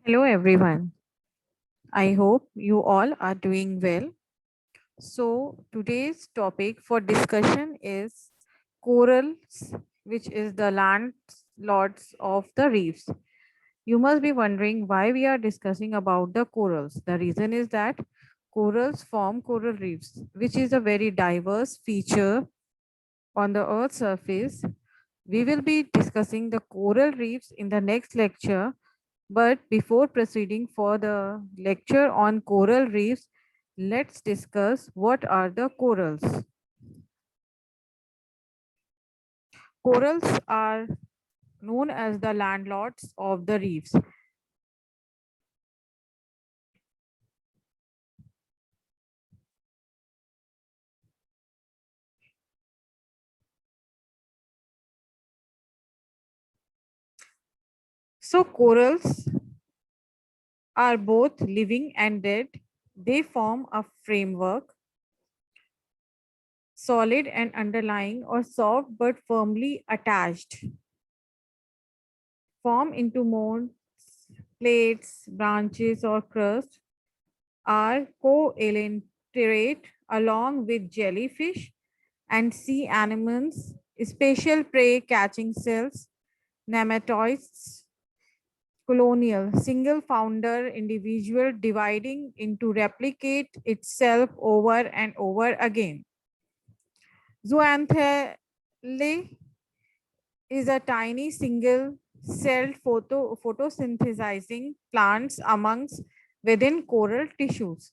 Hello, everyone. I hope you all are doing well. So, today's topic for discussion is corals, which is the landlords of the reefs. You must be wondering why we are discussing about the corals. The reason is that corals form coral reefs, which is a very diverse feature on the Earth's surface. We will be discussing the coral reefs in the next lecture, but before proceeding for the lecture on coral reefs, let's discuss what are the corals. Corals are known as the landlords of the reefs. So corals are both living and dead. They form a framework, solid and underlying or soft but firmly attached, form into mounds, plates, branches or crust, are coelenterate along with jellyfish and sea animals, special prey catching cells, nematoids, colonial, single founder individual dividing into replicate itself over and over again. Zooanthele is a tiny single celled photosynthesizing plants amongst within coral tissues.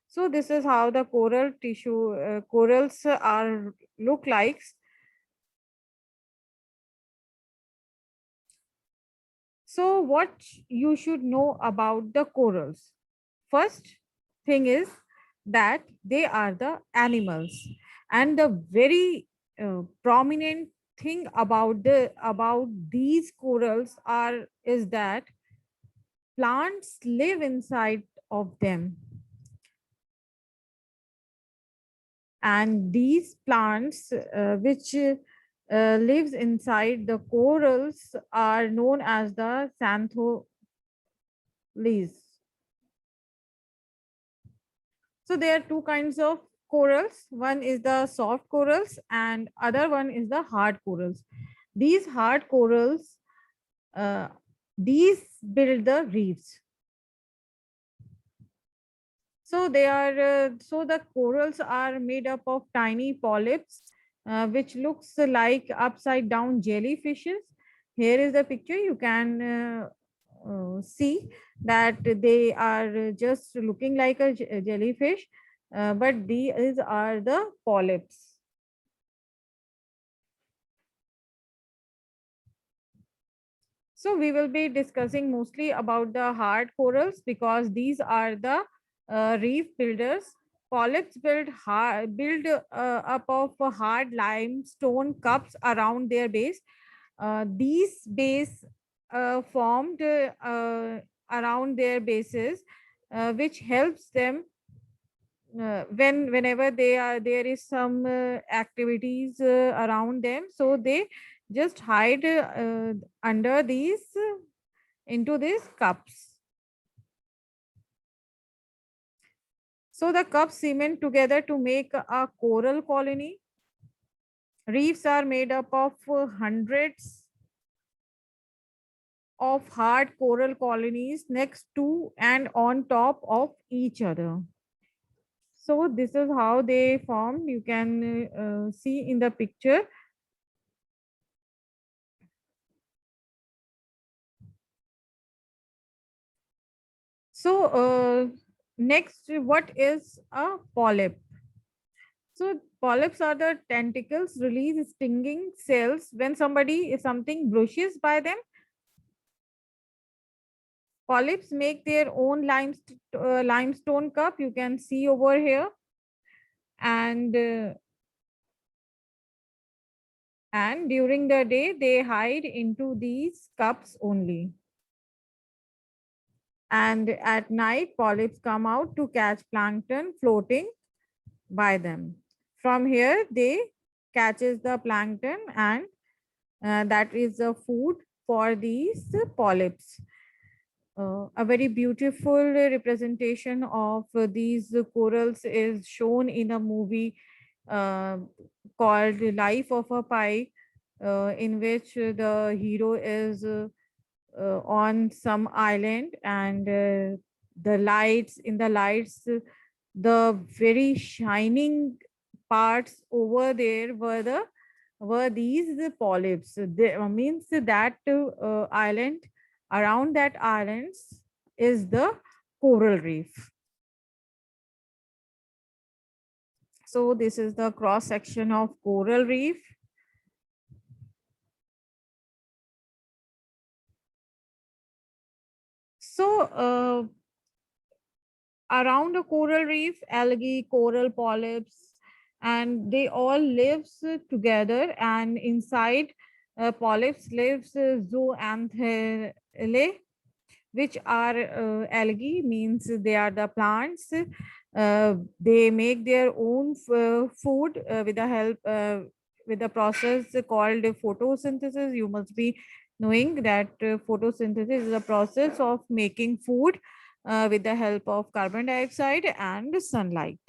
So this is how the corals are look like. So what you should know about the corals? First thing is that they are the animals, and the very prominent thing about these corals are is that plants live inside of them, and these plants which lives inside the corals are known as the xantholes. So there are two kinds of corals. One is the soft corals and other one is the hard corals. These hard corals, uh, these build the reefs. So they are so the corals are made up of tiny polyps, which looks like upside down jellyfishes. Here is the picture. You can see that they are just looking like a jellyfish, but these are the polyps. So we will be discussing mostly about the hard corals because these are the reef builders. Polyps build up of hard limestone cups around their base. These base formed around their bases, which helps them whenever there is some activities around them, so they just hide under these into these cups. So the cups cement together to make a coral colony. Reefs are made up of hundreds of hard coral colonies next to and on top of each other. So this is how they form. You can see in the picture. So, next, what is a polyp? So, polyps are the tentacles release stinging cells when if something brushes by them. Polyps make their own limestone cup. You can see over here, and and during the day they hide into these cups only. And at night, polyps come out to catch plankton floating by them. From here, they catches the plankton and that is the food for these polyps. A very beautiful representation of these corals is shown in a movie uh, called Life of a Pi, in which the hero is on some island, and the lights, the very shining parts over there were these polyps. Means that island, around that islands is the coral reef. So this is the cross section of coral reef. So around a coral reef, algae, coral polyps, and they all lives together. And inside polyps lives zooanthellae, which are algae, means they are the plants. They make their own food with the help with the process called photosynthesis. You must be knowing that photosynthesis is a process of making food with the help of carbon dioxide and sunlight.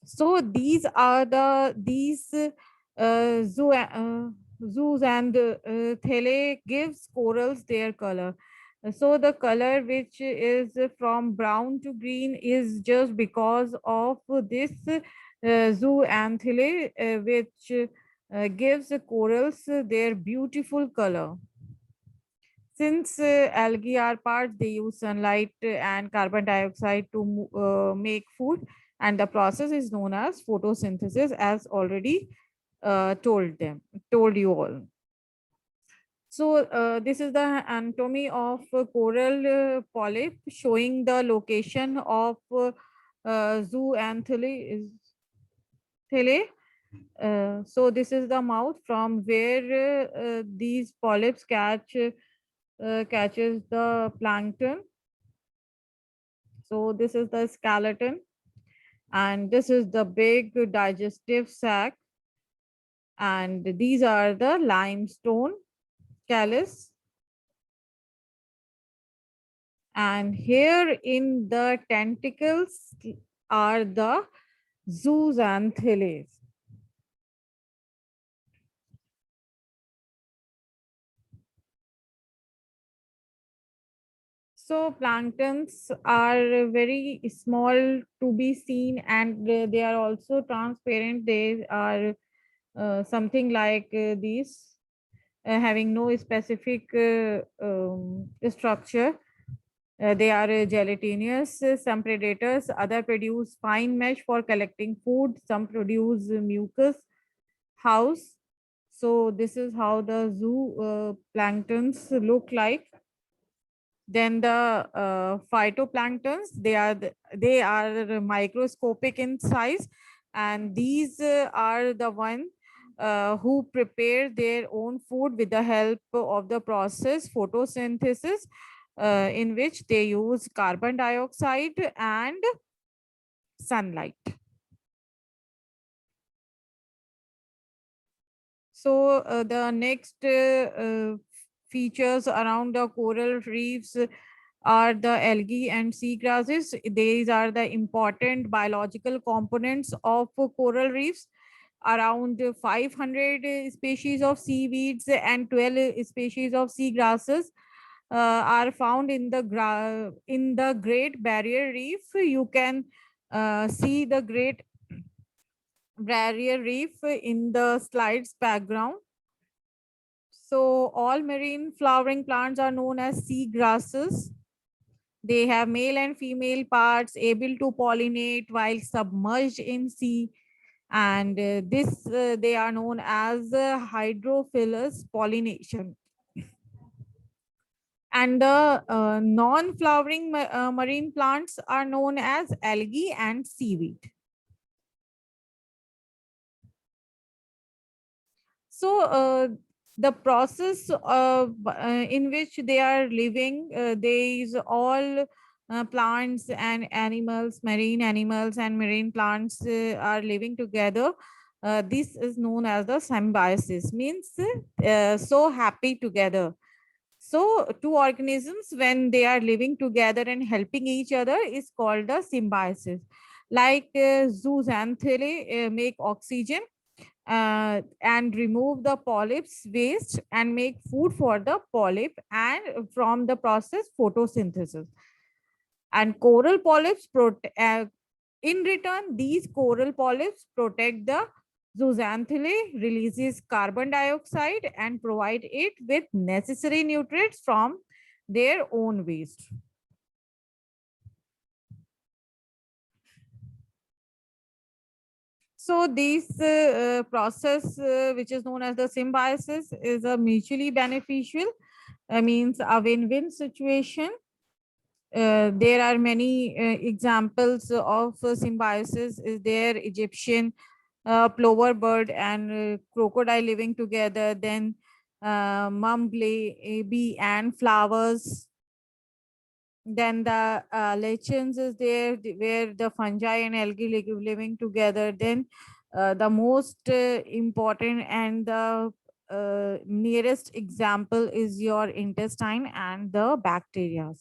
So zoos and thele gives corals their color. So the color which is from brown to green is just because of this zooanthele, which gives the corals their beautiful color. Since algae are parts, they use sunlight and carbon dioxide to make food, and the process is known as photosynthesis, as already told you all. So this is the anatomy of coral polyp, showing the location of zooanthele. So this is the mouth from where these polyps catches the plankton. So this is the skeleton, and this is the big digestive sac, and these are the limestone callus. And here in the tentacles are the zooxanthellae. So planktons are very small to be seen, and they are also transparent. They are something like these, having no specific structure. They are gelatinous. Some predators, other produce fine mesh for collecting food. Some produce mucus house. So this is how the zoo planktons look like. Then the phytoplanktons, they are microscopic in size, and these are the one who prepare their own food with the help of the process photosynthesis, in which they use carbon dioxide and sunlight. So the next features around the coral reefs are the algae and seagrasses. These are the important biological components of coral reefs. Around 500 species of seaweeds and 12 species of seagrasses are found in the Great Barrier Reef. You can see the Great Barrier Reef in the slides background. So all marine flowering plants are known as sea grasses. They have male and female parts able to pollinate while submerged in sea. And they are known as hydrophilous pollination. And the non-flowering marine plants are known as algae and seaweed. So the process in which they are living, these all plants and animals, marine animals and marine plants are living together. This is known as the symbiosis, means so happy together. So two organisms, when they are living together and helping each other, is called the symbiosis. Like zooxanthellae make oxygen and remove the polyps waste and make food for the polyp, and from the process photosynthesis. And coral polyps in return, these coral polyps protect the zooxanthellae, releases carbon dioxide and provide it with necessary nutrients from their own waste. So this process, which is known as the symbiosis, is a mutually beneficial, means a win-win situation. There are many examples of symbiosis. Is there Egyptian plover bird and crocodile living together? Then mumble bee and flowers. Then the lichens is there, where the fungi and algae living together. Then the most important and the nearest example is your intestine and the bacteria.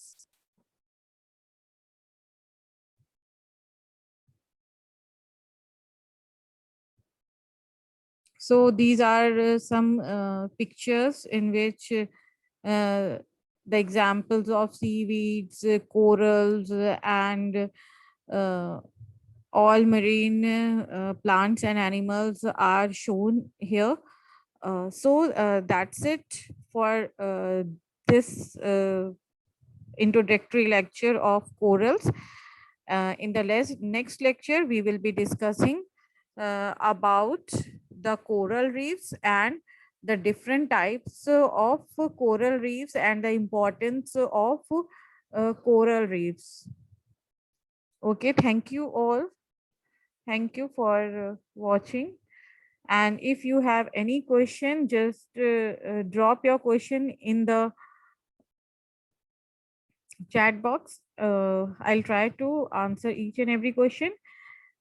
So these are some pictures in which the examples of seaweeds, corals, and uh, all marine plants and animals are shown here. So that's it for this introductory lecture of corals. In the next lecture, we will be discussing about the coral reefs and the different types of coral reefs and the importance of coral reefs. Okay, thank you all. Thank you for watching. And if you have any question, just drop your question in the chat box. I'll try to answer each and every question.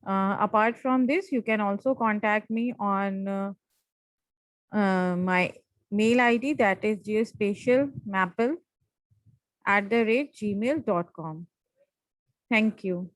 Apart from this, you can also contact me on my mail ID, that is geospatialmaple@gmail.com. Thank you.